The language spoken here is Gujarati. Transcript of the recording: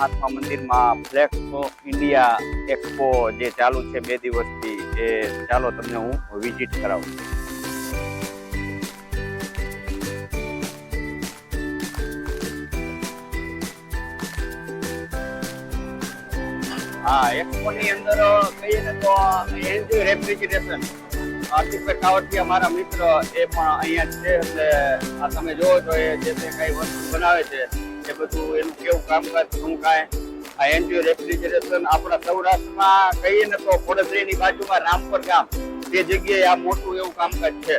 મહાત્મા મંદિરમાં ફ્લેક્સ ઇન્ડિયા એક્સપો જે ચાલુ છે 2 દિવસથી, એ ચાલો તમને હું વિઝિટ કરાવું. હા, એક્સપો ની અંદર કહીએ ને તો એનજી રેફ્રિજરેશન આર્થિકભાઈ કાવડિયા મારા મિત્ર એ પણ અહીંયા છે. એટલે આ તમે જોવો છો એ જે કઈ વસ્તુ બનાવે છે એ બધું એનું કેવું કામકાજ શું કાંઈ. આ એનજી રેફ્રિજરેશન આપણા સૌરાષ્ટ્રમાં કહીએ ને તો ખોડદરીની બાજુમાં રામપર ગામ, તે જગ્યાએ આ મોટું એવું કામકાજ છે.